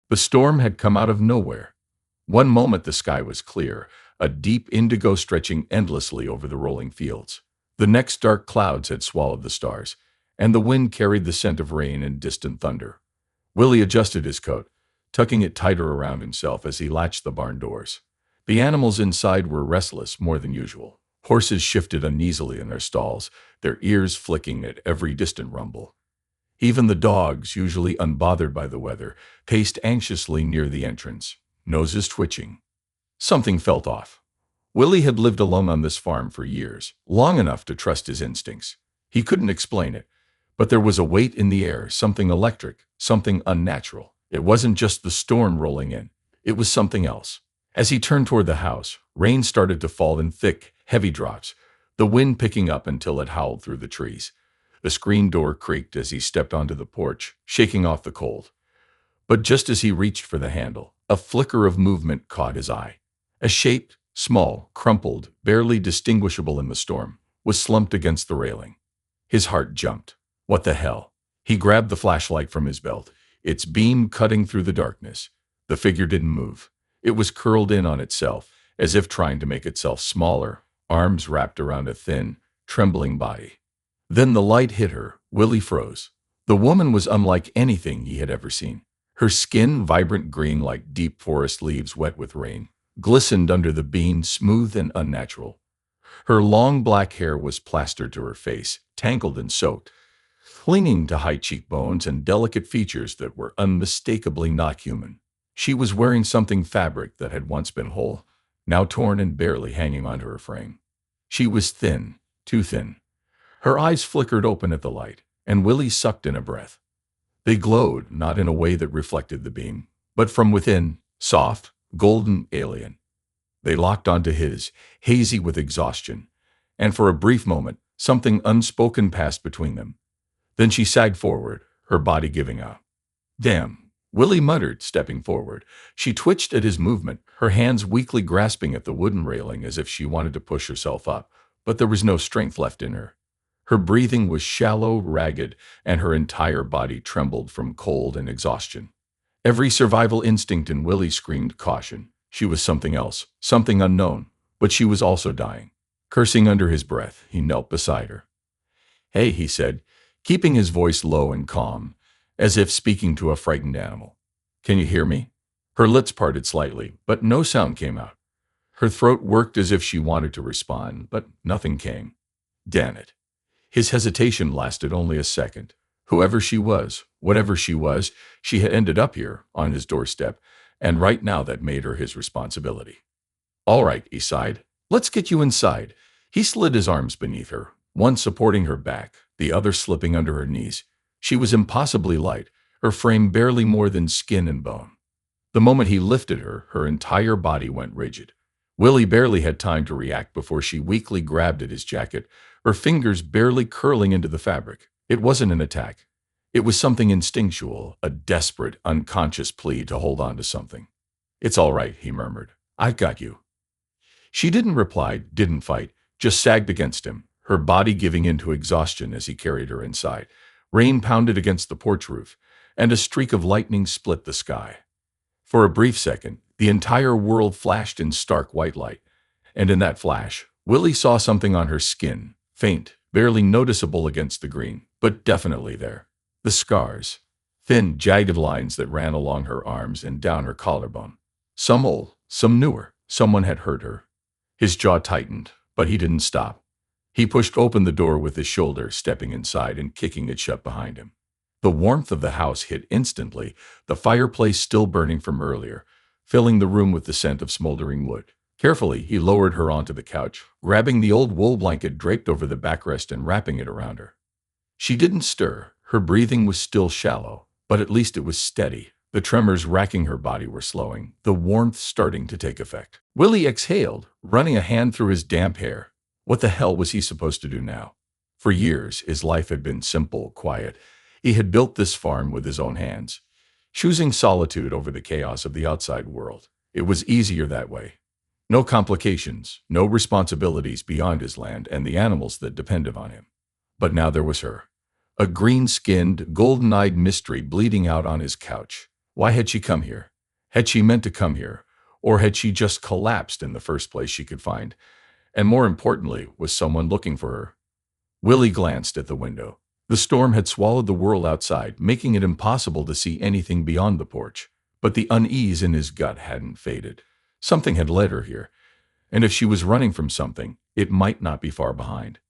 The storm had come out of nowhere. One moment the sky was clear, a deep indigo stretching endlessly over the rolling fields. The next dark clouds had swallowed the stars, and the wind carried the scent of rain and distant thunder. Willie adjusted his coat, tucking it tighter around himself as he latched the barn doors. The animals inside were restless more than usual. Horses shifted uneasily in their stalls, their ears flicking at every distant rumble. Even the dogs, usually unbothered by the weather, paced anxiously near the entrance, noses twitching. Something felt off. Willie had lived alone on this farm for years, long enough to trust his instincts. He couldn't explain it, but there was a weight in the air, something electric, something unnatural. It wasn't just the storm rolling in. It was something else. As he turned toward the house, rain started to fall in thick, heavy drops, the wind picking up until it howled through the trees. The screen door creaked as he stepped onto the porch, shaking off the cold. But just as he reached for the handle, a flicker of movement caught his eye. A shape, small, crumpled, barely distinguishable in the storm, was slumped against the railing. His heart jumped. What the hell? He grabbed the flashlight from his belt, its beam cutting through the darkness. The figure didn't move. It was curled in on itself, as if trying to make itself smaller, arms wrapped around a thin, trembling body. Then the light hit her. Willie froze. The woman was unlike anything he had ever seen. Her skin, vibrant green like deep forest leaves wet with rain, glistened under the beam, smooth and unnatural. Her long black hair was plastered to her face, tangled and soaked, clinging to high cheekbones and delicate features that were unmistakably not human. She was wearing something fabric that had once been whole, now torn and barely hanging onto her frame. She was thin, too thin. Her eyes flickered open at the light, and Willie sucked in a breath. They glowed, not in a way that reflected the beam, but from within, soft, golden, alien. They locked onto his, hazy with exhaustion, and for a brief moment, something unspoken passed between them. Then she sagged forward, her body giving out. "Damn," Willie muttered, stepping forward. She twitched at his movement, her hands weakly grasping at the wooden railing as if she wanted to push herself up, but there was no strength left in her. Her breathing was shallow, ragged, and her entire body trembled from cold and exhaustion. Every survival instinct in Willie screamed caution. She was something else, something unknown, but she was also dying. Cursing under his breath, he knelt beside her. "Hey," he said, keeping his voice low and calm, as if speaking to a frightened animal. "Can you hear me?" Her lips parted slightly, but no sound came out. Her throat worked as if she wanted to respond, but nothing came. Damn it. His hesitation lasted only a second. Whoever she was, whatever she was, she had ended up here, on his doorstep, and right now that made her his responsibility. "All right," he sighed. "Let's get you inside." He slid his arms beneath her, one supporting her back, the other slipping under her knees. She was impossibly light, her frame barely more than skin and bone. The moment he lifted her, her entire body went rigid. Willie barely had time to react before she weakly grabbed at his jacket, her fingers barely curling into the fabric. It wasn't an attack. It was something instinctual, a desperate, unconscious plea to hold on to something. "It's all right," he murmured. "I've got you." She didn't reply, didn't fight, just sagged against him, her body giving in to exhaustion as he carried her inside. Rain pounded against the porch roof, and a streak of lightning split the sky. For a brief second, the entire world flashed in stark white light, and in that flash, Willie saw something on her skin, faint, barely noticeable against the green, but definitely there. The scars, thin, jagged lines that ran along her arms and down her collarbone. Some old, some newer. Someone had hurt her. His jaw tightened, but he didn't stop. He pushed open the door with his shoulder, stepping inside and kicking it shut behind him. The warmth of the house hit instantly, the fireplace still burning from earlier, filling the room with the scent of smoldering wood. Carefully, he lowered her onto the couch, grabbing the old wool blanket draped over the backrest and wrapping it around her. She didn't stir. Her breathing was still shallow, but at least it was steady. The tremors racking her body were slowing, the warmth starting to take effect. Willie exhaled, running a hand through his damp hair. What the hell was he supposed to do now? For years, his life had been simple, quiet. He had built this farm with his own hands, choosing solitude over the chaos of the outside world. It was easier that way. No complications, no responsibilities beyond his land and the animals that depended on him. But now there was her. A green-skinned, golden-eyed mystery bleeding out on his couch. Why had she come here? Had she meant to come here? Or had she just collapsed in the first place she could find? And more importantly, was someone looking for her? Willie glanced at the window. The storm had swallowed the world outside, making it impossible to see anything beyond the porch. But the unease in his gut hadn't faded. Something had led her here, and if she was running from something, it might not be far behind.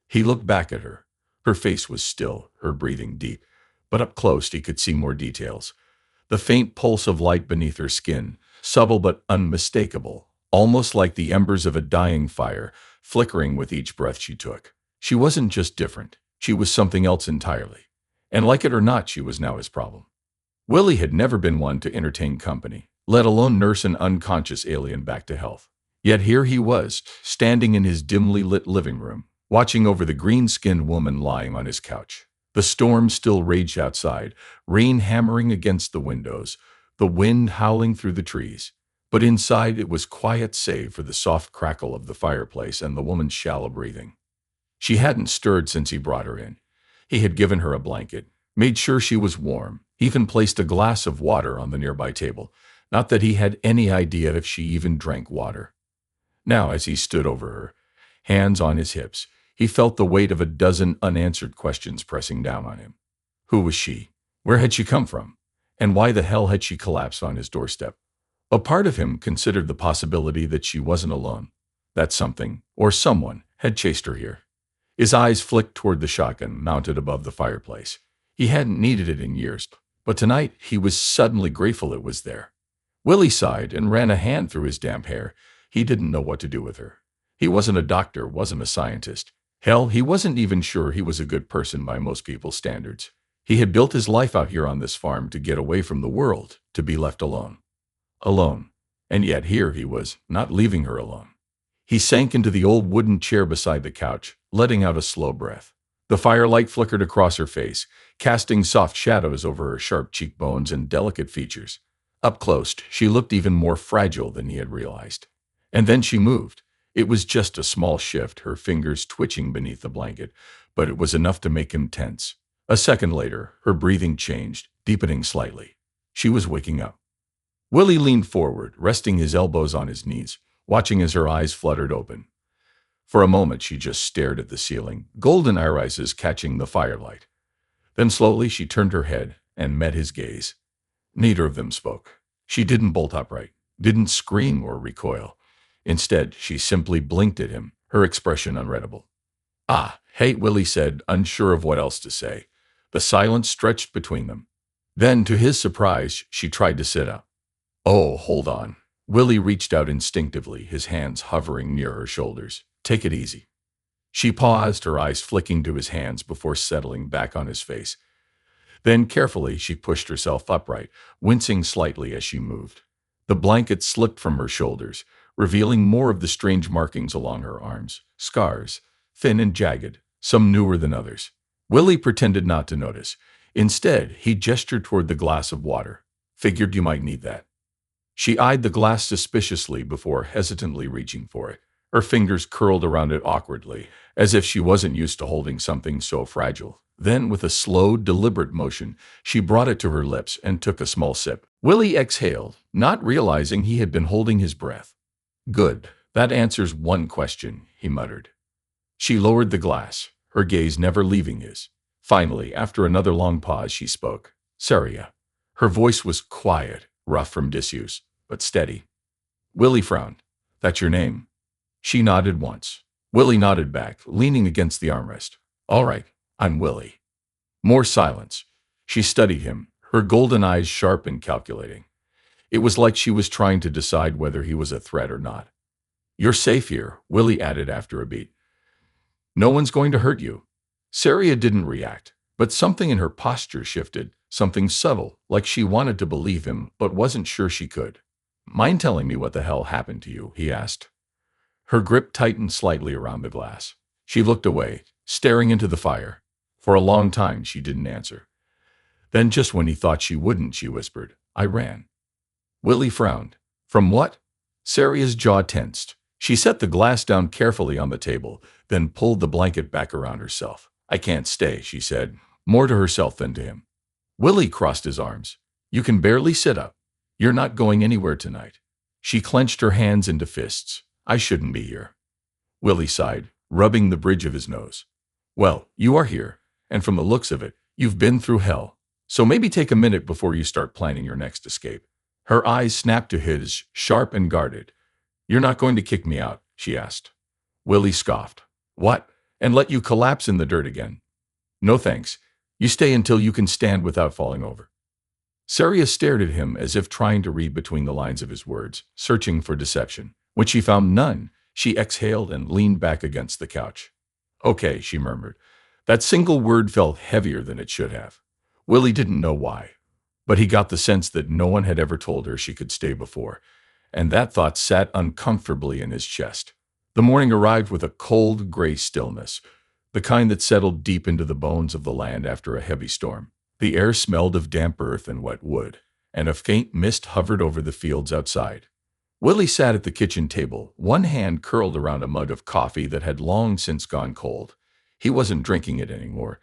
He looked back at her. Her face was still, her breathing deep, but up close he could see more details. The faint pulse of light beneath her skin, subtle but unmistakable, almost like the embers of a dying fire, flickering with each breath she took. She wasn't just different, she was something else entirely. And like it or not, she was now his problem. Willie had never been one to entertain company, let alone nurse an unconscious alien back to health. Yet here he was, standing in his dimly lit living room, watching over the green-skinned woman lying on his couch. The storm still raged outside, rain hammering against the windows, the wind howling through the trees. But inside it was quiet save for the soft crackle of the fireplace and the woman's shallow breathing. She hadn't stirred since he brought her in. He had given her a blanket, made sure she was warm, even placed a glass of water on the nearby table. Not that he had any idea if she even drank water. Now, as he stood over her, hands on his hips, he felt the weight of a dozen unanswered questions pressing down on him. Who was she? Where had she come from? And why the hell had she collapsed on his doorstep? A part of him considered the possibility that she wasn't alone, that something, or someone, had chased her here. His eyes flicked toward the shotgun mounted above the fireplace. He hadn't needed it in years, but tonight he was suddenly grateful it was there. Willie sighed and ran a hand through his damp hair. He didn't know what to do with her. He wasn't a doctor, wasn't a scientist. Hell, he wasn't even sure he was a good person by most people's standards. He had built his life out here on this farm to get away from the world, to be left alone. Alone. And yet here he was, not leaving her alone. He sank into the old wooden chair beside the couch, letting out a slow breath. The firelight flickered across her face, casting soft shadows over her sharp cheekbones and delicate features. Up close, she looked even more fragile than he had realized. And then she moved. It was just a small shift, her fingers twitching beneath the blanket, but it was enough to make him tense. A second later, her breathing changed, deepening slightly. She was waking up. Willie leaned forward, resting his elbows on his knees, watching as her eyes fluttered open. For a moment, she just stared at the ceiling, golden irises catching the firelight. Then slowly, she turned her head and met his gaze. Neither of them spoke. She didn't bolt upright, didn't scream or recoil. Instead, she simply blinked at him, her expression unreadable. "Ah, hey," Willie said, unsure of what else to say. The silence stretched between them. Then, to his surprise, she tried to sit up. "Oh, hold on." Willie reached out instinctively, his hands hovering near her shoulders. "Take it easy." She paused, her eyes flicking to his hands before settling back on his face. Then, carefully, she pushed herself upright, wincing slightly as she moved. The blanket slipped from her shoulders, revealing more of the strange markings along her arms, scars, thin and jagged, some newer than others. Willie pretended not to notice. Instead, he gestured toward the glass of water. "Figured you might need that." She eyed the glass suspiciously before hesitantly reaching for it, her fingers curled around it awkwardly, as if she wasn't used to holding something so fragile. Then, with a slow, deliberate motion, she brought it to her lips and took a small sip. Willie exhaled, not realizing he had been holding his breath. "Good. That answers one question," he muttered. She lowered the glass, her gaze never leaving his. Finally, after another long pause, she spoke. "Saria." Her voice was quiet, rough from disuse, but steady. Willie frowned. "That's your name?" She nodded once. Willie nodded back, leaning against the armrest. "All right, I'm Willie." More silence. She studied him, her golden eyes sharp and calculating. It was like she was trying to decide whether he was a threat or not. "You're safe here," Willie added after a beat. "No one's going to hurt you." Saria didn't react, but something in her posture shifted, something subtle, like she wanted to believe him, but wasn't sure she could. "Mind telling me what the hell happened to you?" he asked. Her grip tightened slightly around the glass. She looked away, staring into the fire. For a long time, she didn't answer. Then, just when he thought she wouldn't, she whispered, "I ran." Willie frowned. "From what?" Saria's jaw tensed. She set the glass down carefully on the table, then pulled the blanket back around herself. "I can't stay," she said, more to herself than to him. Willie crossed his arms. You can barely sit up. You're not going anywhere tonight. She clenched her hands into fists. I shouldn't be here. Willie sighed, rubbing the bridge of his nose. Well, you are here, and from the looks of it, you've been through hell. So maybe take a minute before you start planning your next escape. Her eyes snapped to his, sharp and guarded. You're not going to kick me out, she asked. Willie scoffed. What? And let you collapse in the dirt again? No thanks. You stay until you can stand without falling over. Saria stared at him as if trying to read between the lines of his words, searching for deception. When she found none, she exhaled and leaned back against the couch. Okay, she murmured. That single word felt heavier than it should have. Willie didn't know why, but he got the sense that no one had ever told her she could stay before, and that thought sat uncomfortably in his chest. The morning arrived with a cold, gray stillness, the kind that settled deep into the bones of the land after a heavy storm. The air smelled of damp earth and wet wood, and a faint mist hovered over the fields outside. Willie sat at the kitchen table, one hand curled around a mug of coffee that had long since gone cold. He wasn't drinking it anymore,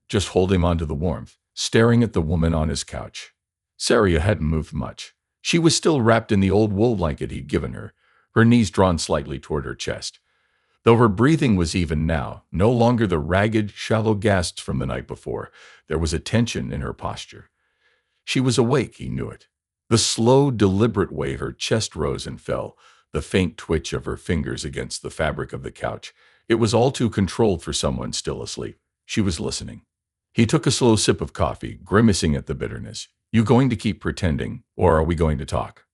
just holding on to the warmth, staring at the woman on his couch. Saria hadn't moved much. She was still wrapped in the old wool blanket he'd given her, her knees drawn slightly toward her chest. Though her breathing was even now, no longer the ragged, shallow gasps from the night before, there was a tension in her posture. She was awake, he knew it. The slow, deliberate way her chest rose and fell, the faint twitch of her fingers against the fabric of the couch, it was all too controlled for someone still asleep. She was listening. He took a slow sip of coffee, grimacing at the bitterness. You going to keep pretending, or are we going to talk?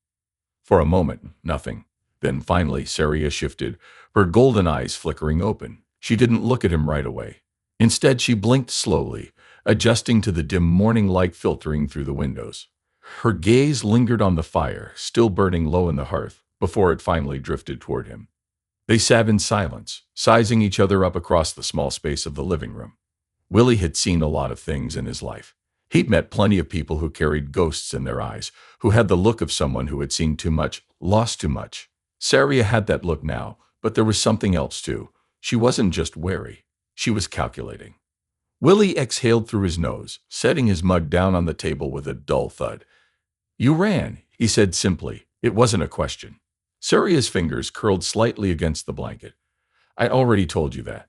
For a moment, nothing. Then finally, Saria shifted, her golden eyes flickering open. She didn't look at him right away. Instead, she blinked slowly, adjusting to the dim morning light filtering through the windows. Her gaze lingered on the fire, still burning low in the hearth, before it finally drifted toward him. They sat in silence, sizing each other up across the small space of the living room. Willie had seen a lot of things in his life. He'd met plenty of people who carried ghosts in their eyes, who had the look of someone who had seen too much, lost too much. Saria had that look now, but there was something else too. She wasn't just wary. She was calculating. Willie exhaled through his nose, setting his mug down on the table with a dull thud. You ran, he said simply. It wasn't a question. Saria's fingers curled slightly against the blanket. I already told you that.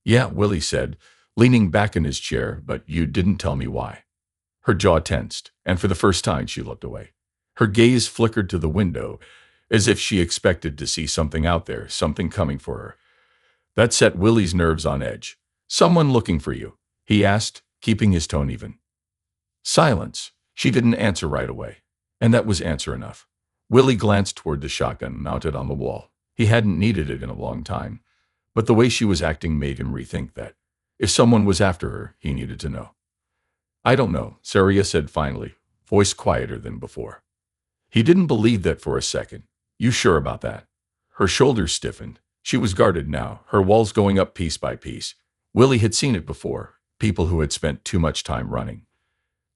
Yeah, Willie said, leaning back in his chair, but you didn't tell me why. Her jaw tensed, and for the first time she looked away. Her gaze flickered to the window, as if she expected to see something out there, something coming for her. That set Willie's nerves on edge. Someone looking for you, he asked, keeping his tone even. Silence. She didn't answer right away, and that was answer enough. Willie glanced toward the shotgun mounted on the wall. He hadn't needed it in a long time, but the way she was acting made him rethink that. If someone was after her, he needed to know. I don't know, Saria said finally, voice quieter than before. He didn't believe that for a second. You sure about that? Her shoulders stiffened. She was guarded now, her walls going up piece by piece. Willie had seen it before, people who had spent too much time running.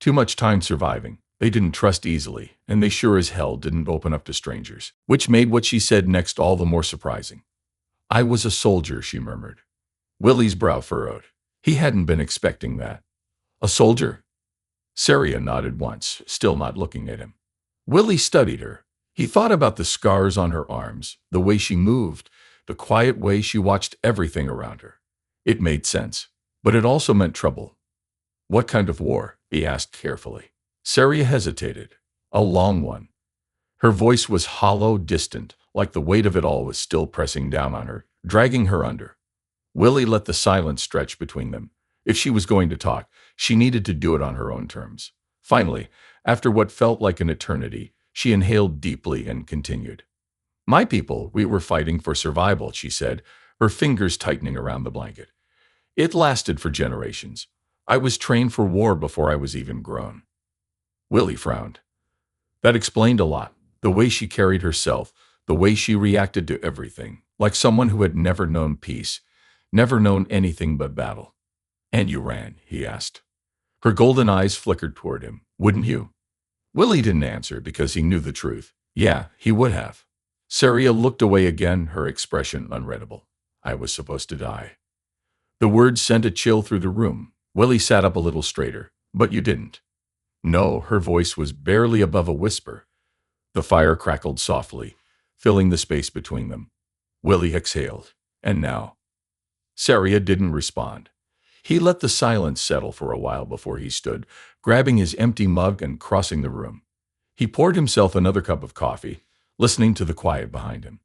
Too much time surviving. They didn't trust easily, and they sure as hell didn't open up to strangers, which made what she said next all the more surprising. I was a soldier, she murmured. Willie's brow furrowed. He hadn't been expecting that. A soldier? Saria nodded once, still not looking at him. Willie studied her. He thought about the scars on her arms, the way she moved, the quiet way she watched everything around her. It made sense, but it also meant trouble. What kind of war? He asked carefully. Saria hesitated. A long one. Her voice was hollow, distant, like the weight of it all was still pressing down on her, dragging her under. Willie let the silence stretch between them. If she was going to talk, she needed to do it on her own terms. Finally, after what felt like an eternity, she inhaled deeply and continued. My people, we were fighting for survival, she said, her fingers tightening around the blanket. It lasted for generations. I was trained for war before I was even grown. Willie frowned. That explained a lot. The way she carried herself, the way she reacted to everything, like someone who had never known peace, never known anything but battle. And you ran, he asked. Her golden eyes flickered toward him. Wouldn't you? Willie didn't answer because he knew the truth. Yeah, he would have. Saria looked away again, her expression unreadable. I was supposed to die. The words sent a chill through the room. Willie sat up a little straighter. But you didn't. No, her voice was barely above a whisper. The fire crackled softly, filling the space between them. Willie exhaled. And now? Saria didn't respond. He let the silence settle for a while before he stood, grabbing his empty mug and crossing the room. He poured himself another cup of coffee, listening to the quiet behind him.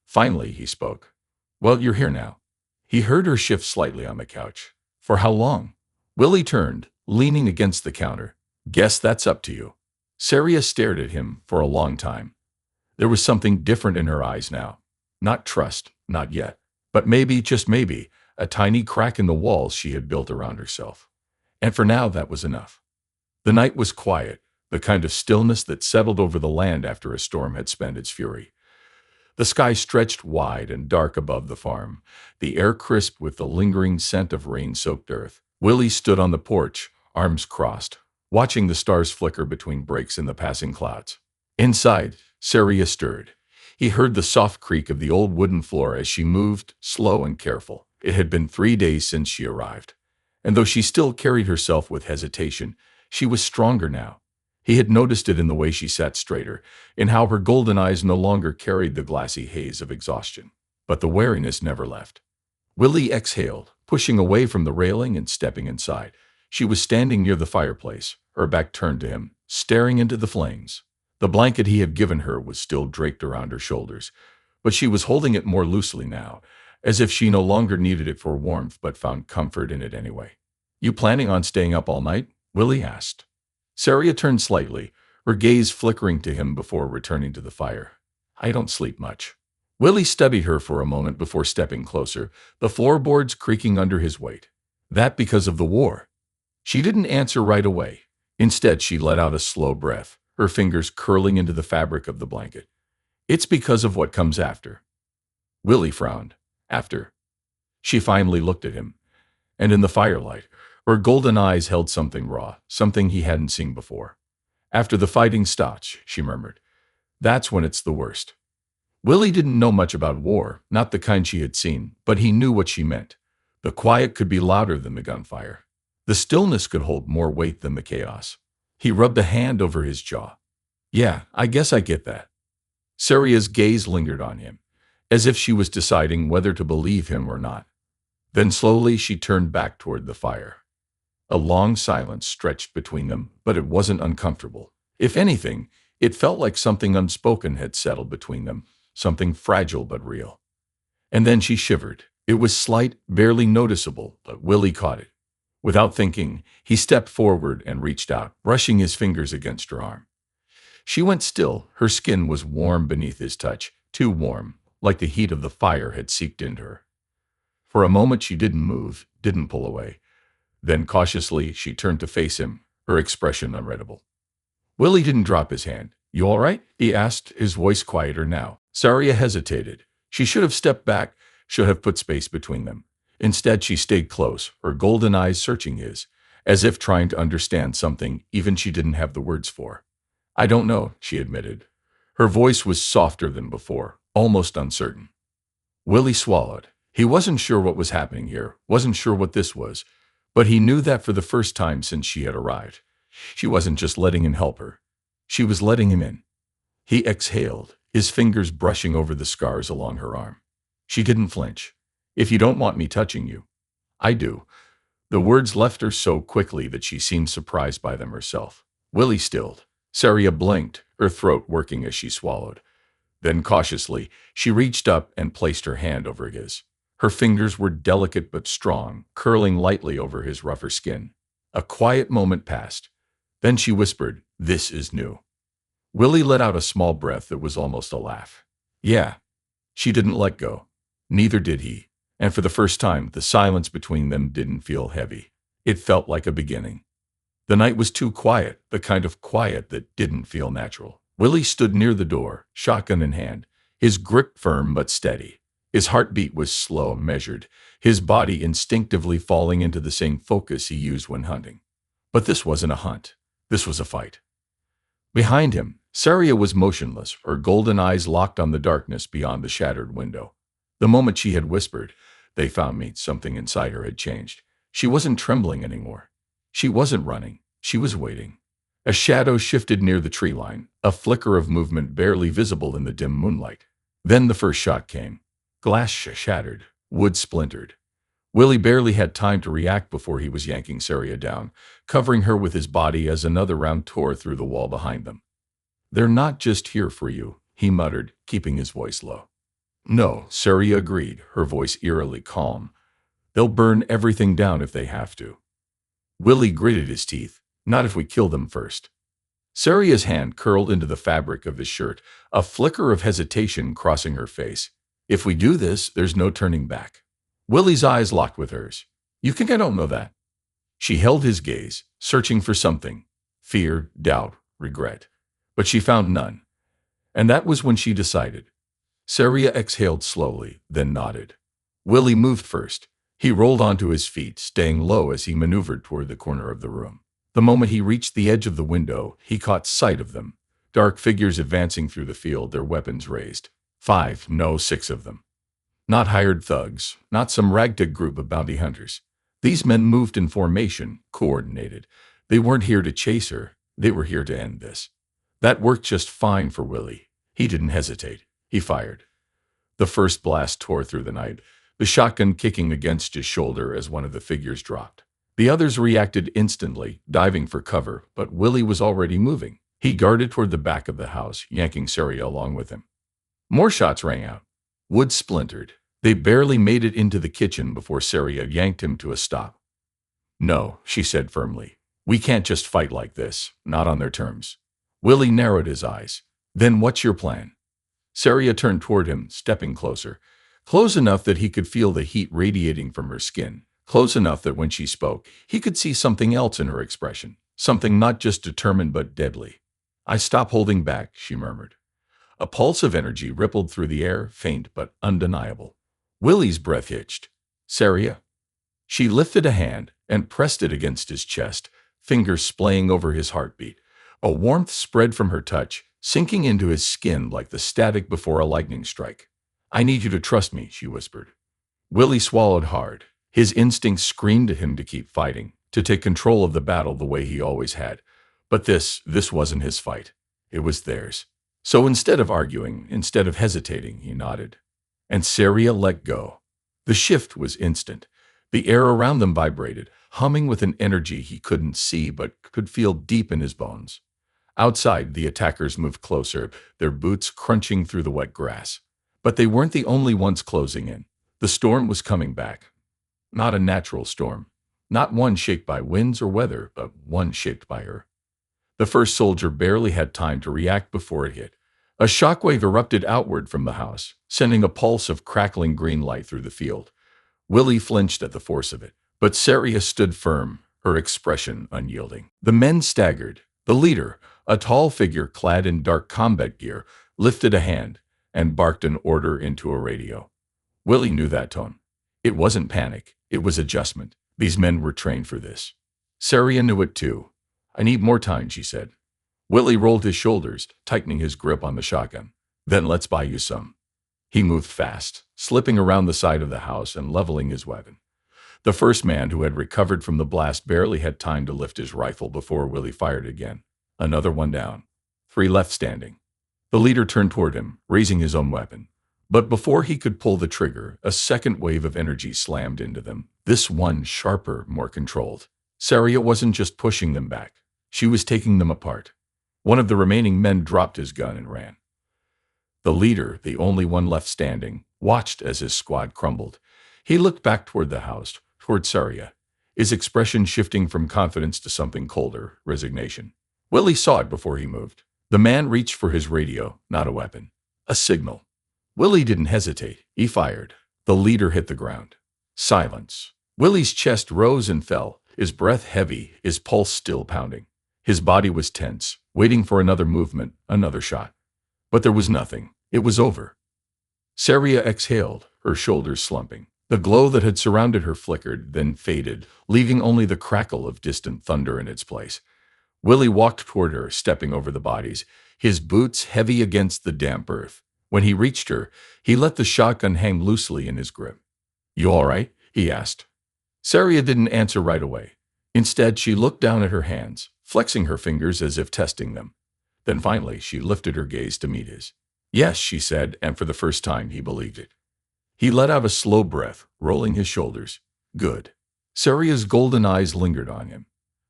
Finally, he spoke. Well, you're here now. He heard her shift slightly on the couch. For how long? Willie turned, leaning against the counter. Guess that's up to you. Saria stared at him for a long time. There was something different in her eyes now. Not trust, not yet. But maybe, just maybe, a tiny crack in the walls she had built around herself. And for now, that was enough. The night was quiet, the kind of stillness that settled over the land after a storm had spent its fury. The sky stretched wide and dark above the farm, the air crisp with the lingering scent of rain-soaked earth. Willie stood on the porch, arms crossed, watching the stars flicker between breaks in the passing clouds. Inside, Saria stirred. He heard the soft creak of the old wooden floor as she moved, slow and careful. It had been 3 days since she arrived. And though she still carried herself with hesitation, she was stronger now. He had noticed it in the way she sat straighter, in how her golden eyes no longer carried the glassy haze of exhaustion. But the wariness never left. Willie exhaled, pushing away from the railing and stepping inside. She was standing near the fireplace, her back turned to him, staring into the flames. The blanket he had given her was still draped around her shoulders, but she was holding it more loosely now, as if she no longer needed it for warmth but found comfort in it anyway. You planning on staying up all night? Willie asked. Saria turned slightly, her gaze flickering to him before returning to the fire. I don't sleep much. Willie studied her for a moment before stepping closer, the floorboards creaking under his weight. That because of the war? She didn't answer right away. Instead, she let out a slow breath, her fingers curling into the fabric of the blanket. It's because of what comes after. Willie frowned. After. She finally looked at him, and in the firelight, her golden eyes held something raw, something he hadn't seen before. After the fighting stops, she murmured. That's when it's the worst. Willie didn't know much about war, not the kind she had seen, but he knew what she meant. The quiet could be louder than the gunfire. The stillness could hold more weight than the chaos. He rubbed a hand over his jaw. Yeah, I guess I get that. Saria's gaze lingered on him, as if she was deciding whether to believe him or not. Then slowly she turned back toward the fire. A long silence stretched between them, but it wasn't uncomfortable. If anything, it felt like something unspoken had settled between them, something fragile but real. And then she shivered. It was slight, barely noticeable, but Willie caught it. Without thinking, he stepped forward and reached out, brushing his fingers against her arm. She went still. Her skin was warm beneath his touch, too warm, like the heat of the fire had seeped into her. For a moment she didn't move, didn't pull away. Then cautiously she turned to face him, her expression unreadable. Willie didn't drop his hand. You all right? He asked, his voice quieter now. Saria hesitated. She should have stepped back, should have put space between them. Instead, she stayed close, her golden eyes searching his, as if trying to understand something even she didn't have the words for. I don't know, she admitted. Her voice was softer than before, almost uncertain. Willie swallowed. He wasn't sure what was happening here, wasn't sure what this was, but he knew that for the first time since she had arrived. She wasn't just letting him help her. She was letting him in. He exhaled, his fingers brushing over the scars along her arm. She didn't flinch. If you don't want me touching you, I do. The words left her so quickly that she seemed surprised by them herself. Willie stilled. Saria blinked, her throat working as she swallowed. Then cautiously, she reached up and placed her hand over his. Her fingers were delicate but strong, curling lightly over his rougher skin. A quiet moment passed. Then she whispered, "This is new." Willie let out a small breath that was almost a laugh. Yeah. She didn't let go. Neither did he. And for the first time, the silence between them didn't feel heavy. It felt like a beginning. The night was too quiet, the kind of quiet that didn't feel natural. Willie stood near the door, shotgun in hand, his grip firm but steady. His heartbeat was slow, measured, his body instinctively falling into the same focus he used when hunting. But this wasn't a hunt. This was a fight. Behind him, Saria was motionless, her golden eyes locked on the darkness beyond the shattered window. The moment she had whispered, "They found me," something inside her had changed. She wasn't trembling anymore. She wasn't running. She was waiting. A shadow shifted near the tree line, a flicker of movement barely visible in the dim moonlight. Then the first shot came. Glass shattered, wood splintered. Willie barely had time to react before he was yanking Saria down, covering her with his body as another round tore through the wall behind them. "They're not just here for you," he muttered, keeping his voice low. "No," Saria agreed, her voice eerily calm. "They'll burn everything down if they have to." Willie gritted his teeth. "Not if we kill them first." Saria's hand curled into the fabric of his shirt, a flicker of hesitation crossing her face. "If we do this, there's no turning back." Willie's eyes locked with hers. "You think I don't know that?" She held his gaze, searching for something. Fear, doubt, regret. But she found none. And that was when she decided. Saria exhaled slowly, then nodded. Willie moved first. He rolled onto his feet, staying low as he maneuvered toward the corner of the room. The moment he reached the edge of the window, he caught sight of them. Dark figures advancing through the field, their weapons raised. 5, no, 6 of them. Not hired thugs, not some ragtag group of bounty hunters. These men moved in formation, coordinated. They weren't here to chase her. They were here to end this. That worked just fine for Willie. He didn't hesitate. He fired. The first blast tore through the night, the shotgun kicking against his shoulder as one of the figures dropped. The others reacted instantly, diving for cover, but Willie was already moving. He darted toward the back of the house, yanking Saria along with him. More shots rang out. Wood splintered. They barely made it into the kitchen before Saria yanked him to a stop. "No," she said firmly. "We can't just fight like this, not on their terms." Willie narrowed his eyes. "Then what's your plan?" Saria turned toward him, stepping closer. Close enough that he could feel the heat radiating from her skin. Close enough that when she spoke, he could see something else in her expression. Something not just determined but deadly. "I stop holding back," she murmured. A pulse of energy rippled through the air, faint but undeniable. Willie's breath hitched. "Saria?" She lifted a hand and pressed it against his chest, fingers splaying over his heartbeat. A warmth spread from her touch, sinking into his skin like the static before a lightning strike. "I need you to trust me," she whispered. Willie swallowed hard. His instincts screamed to him to keep fighting, to take control of the battle the way he always had. But this wasn't his fight. It was theirs. So instead of arguing, instead of hesitating, he nodded. And Saria let go. The shift was instant. The air around them vibrated, humming with an energy he couldn't see but could feel deep in his bones. Outside, the attackers moved closer, their boots crunching through the wet grass. But they weren't the only ones closing in. The storm was coming back. Not a natural storm. Not one shaped by winds or weather, but one shaped by her. The first soldier barely had time to react before it hit. A shockwave erupted outward from the house, sending a pulse of crackling green light through the field. Willie flinched at the force of it, but Saria stood firm, her expression unyielding. The men staggered. The leader, a tall figure clad in dark combat gear, lifted a hand and barked an order into a radio. Willie knew that tone. It wasn't panic. It was adjustment. These men were trained for this. Saria knew it too. "I need more time," she said. Willie rolled his shoulders, tightening his grip on the shotgun. "Then let's buy you some." He moved fast, slipping around the side of the house and leveling his weapon. The first man who had recovered from the blast barely had time to lift his rifle before Willie fired again. Another one down. 3 left standing. The leader turned toward him, raising his own weapon. But before he could pull the trigger, a second wave of energy slammed into them, this one sharper, more controlled. Saria wasn't just pushing them back. She was taking them apart. One of the remaining men dropped his gun and ran. The leader, the only one left standing, watched as his squad crumbled. He looked back toward the house, toward Saria, his expression shifting from confidence to something colder, resignation. Willie saw it before he moved. The man reached for his radio, not a weapon. A signal. Willie didn't hesitate. He fired. The leader hit the ground. Silence. Willie's chest rose and fell, his breath heavy, his pulse still pounding. His body was tense, waiting for another movement, another shot. But there was nothing. It was over. Saria exhaled, her shoulders slumping. The glow that had surrounded her flickered, then faded, leaving only the crackle of distant thunder in its place. Willie walked toward her, stepping over the bodies, his boots heavy against the damp earth. When he reached her, he let the shotgun hang loosely in his grip. "You all right?" he asked. Saria didn't answer right away. Instead, she looked down at her hands, flexing her fingers as if testing them. Then finally, she lifted her gaze to meet his. Yes, she said, and for the first time he believed it. He let out a slow breath, rolling his shoulders. Good. Saria's golden eyes lingered on him.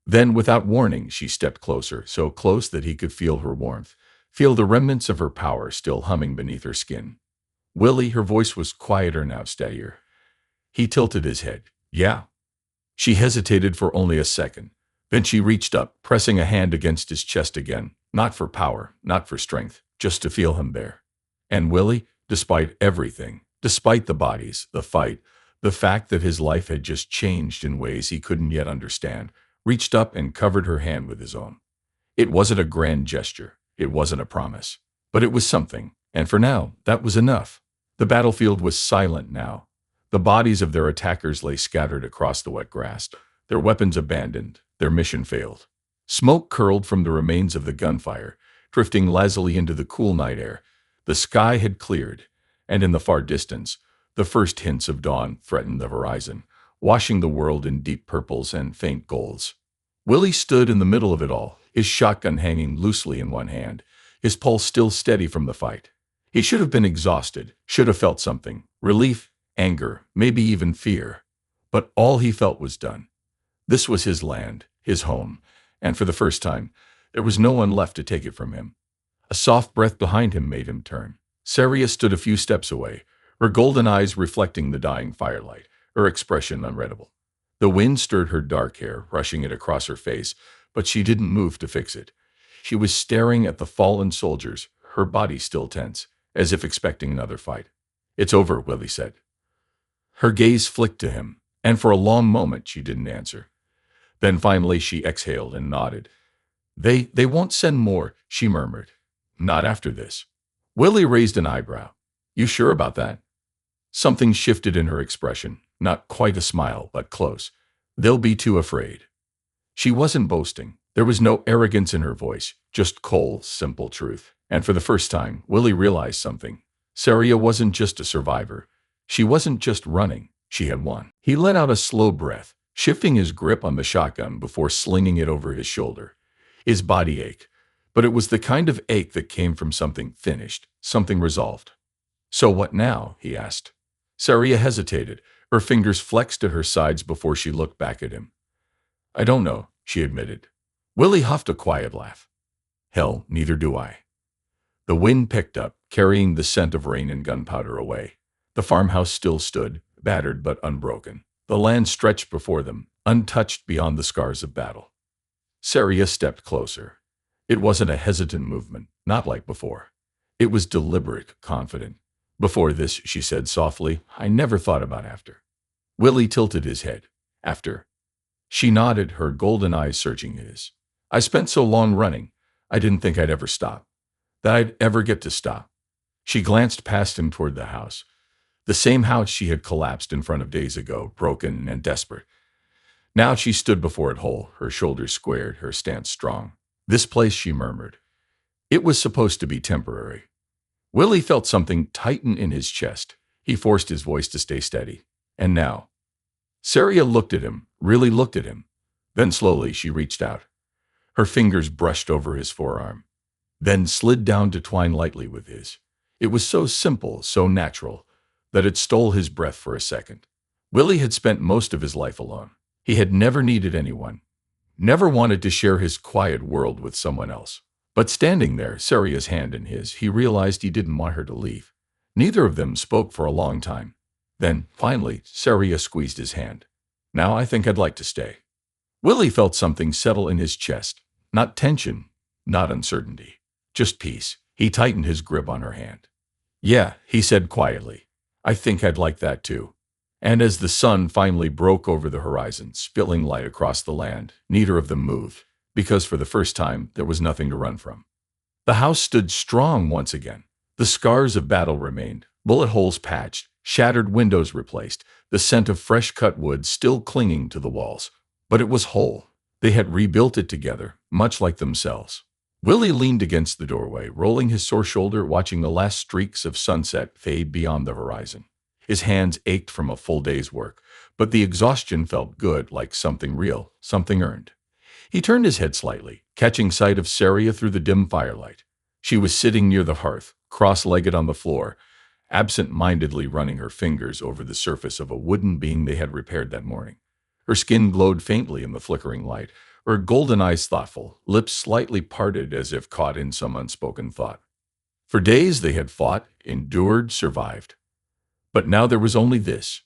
Then, without warning, she stepped closer, so close that he could feel her warmth, feel the remnants of her power still humming beneath her skin. Willie, her voice was quieter now, steadier. He tilted his head. Yeah. She hesitated for only a second. Then she reached up, pressing a hand against his chest again, not for power, not for strength, just to feel him there. And Willie, despite everything, despite the bodies, the fight, the fact that his life had just changed in ways he couldn't yet understand, reached up and covered her hand with his own. It wasn't a grand gesture. It wasn't a promise. But it was something, and for now, that was enough. The battlefield was silent now. The bodies of their attackers lay scattered across the wet grass, their weapons abandoned, their mission failed. Smoke curled from the remains of the gunfire, drifting lazily into the cool night air. The sky had cleared, and in the far distance, the first hints of dawn threatened the horizon, washing the world in deep purples and faint golds. Willie stood in the middle of it all, his shotgun hanging loosely in one hand, his pulse still steady from the fight. He should have been exhausted, should have felt something, relief, anger, maybe even fear. But all he felt was done. This was his land, his home, and for the first time, there was no one left to take it from him. A soft breath behind him made him turn. Saria stood a few steps away, her golden eyes reflecting the dying firelight, her expression unreadable. The wind stirred her dark hair, rushing it across her face, but she didn't move to fix it. She was staring at the fallen soldiers, her body still tense, as if expecting another fight. It's over, Willie said. Her gaze flicked to him, and for a long moment she didn't answer. Then finally she exhaled and nodded. They won't send more, she murmured. Not after this. Willie raised an eyebrow. You sure about that? Something shifted in her expression, not quite a smile, but close. They'll be too afraid. She wasn't boasting. There was no arrogance in her voice, just cold, simple truth. And for the first time, Willie realized something. Saria wasn't just a survivor. She wasn't just running. She had won. He let out a slow breath, shifting his grip on the shotgun before slinging it over his shoulder. His body ached, but it was the kind of ache that came from something finished, something resolved. So what now? He asked. Saria hesitated, her fingers flexed at her sides before she looked back at him. I don't know, she admitted. Willie huffed a quiet laugh. Hell, neither do I. The wind picked up, carrying the scent of rain and gunpowder away. The farmhouse still stood, battered but unbroken. The land stretched before them, untouched beyond the scars of battle. Saria stepped closer. It wasn't a hesitant movement, not like before. It was deliberate, confident. Before this, she said softly, I never thought about after. Willie tilted his head. After. She nodded, her golden eyes searching his. I spent so long running, I didn't think I'd ever stop. That I'd ever get to stop. She glanced past him toward the house. The same house she had collapsed in front of days ago, broken and desperate. Now she stood before it whole, her shoulders squared, her stance strong. This place, she murmured. It was supposed to be temporary. Willie felt something tighten in his chest. He forced his voice to stay steady. And now. Saria looked at him, really looked at him. Then slowly she reached out. Her fingers brushed over his forearm, then slid down to twine lightly with his. It was so simple, so natural, that it stole his breath for a second. Willie had spent most of his life alone. He had never needed anyone, never wanted to share his quiet world with someone else. But standing there, Saria's hand in his, he realized he didn't want her to leave. Neither of them spoke for a long time. Then, finally, Saria squeezed his hand. Now I think I'd like to stay. Willie felt something settle in his chest. Not tension, not uncertainty, just peace. He tightened his grip on her hand. Yeah, he said quietly. I think I'd like that too. And as the sun finally broke over the horizon, spilling light across the land, neither of them moved, because for the first time there was nothing to run from. The house stood strong once again. The scars of battle remained, bullet holes patched, shattered windows replaced, the scent of fresh-cut wood still clinging to the walls. But it was whole. They had rebuilt it together, much like themselves. Willie leaned against the doorway, rolling his sore shoulder, watching the last streaks of sunset fade beyond the horizon. His hands ached from a full day's work, but the exhaustion felt good, like something real, something earned. He turned his head slightly, catching sight of Saria through the dim firelight. She was sitting near the hearth, cross-legged on the floor, absent-mindedly running her fingers over the surface of a wooden beam they had repaired that morning. Her skin glowed faintly in the flickering light, her golden eyes thoughtful, lips slightly parted as if caught in some unspoken thought. For days they had fought, endured, survived. But now there was only this.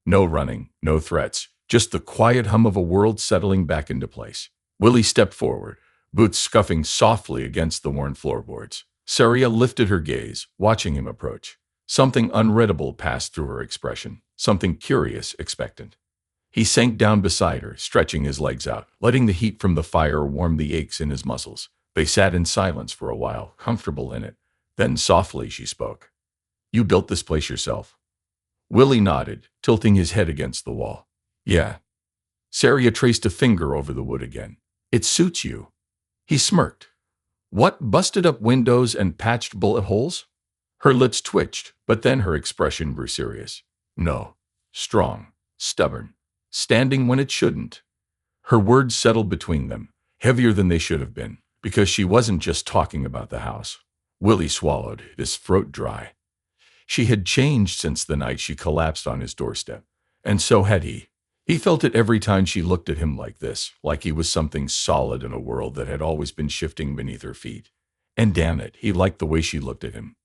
No running, no threats, just the quiet hum of a world settling back into place. Willie stepped forward, boots scuffing softly against the worn floorboards. Saria lifted her gaze, watching him approach. Something unreadable passed through her expression, something curious, expectant. He sank down beside her, stretching his legs out, letting the heat from the fire warm the aches in his muscles. They sat in silence for a while, comfortable in it. Then softly she spoke. "You built this place yourself?" Willie nodded, tilting his head against the wall. "Yeah." Saria traced a finger over the wood again. "It suits you." He smirked. "What, busted up windows and patched bullet holes?" Her lips twitched, but then her expression grew serious. "No. Strong. Stubborn. Standing when it shouldn't." Her words settled between them, heavier than they should have been, because she wasn't just talking about the house. Willie swallowed, his throat dry. She had changed since the night she collapsed on his doorstep, and so had he. He felt it every time she looked at him like this, like he was something solid in a world that had always been shifting beneath her feet. And damn it, he liked the way she looked at him.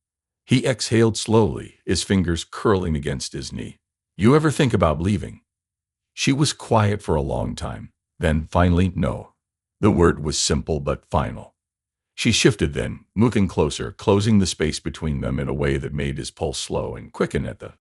He exhaled slowly, his fingers curling against his knee. "You ever think about leaving?" She was quiet for a long time. Then, finally, no. The word was simple but final. She shifted then, moving closer, closing the space between them in a way that made his pulse slow and quicken at the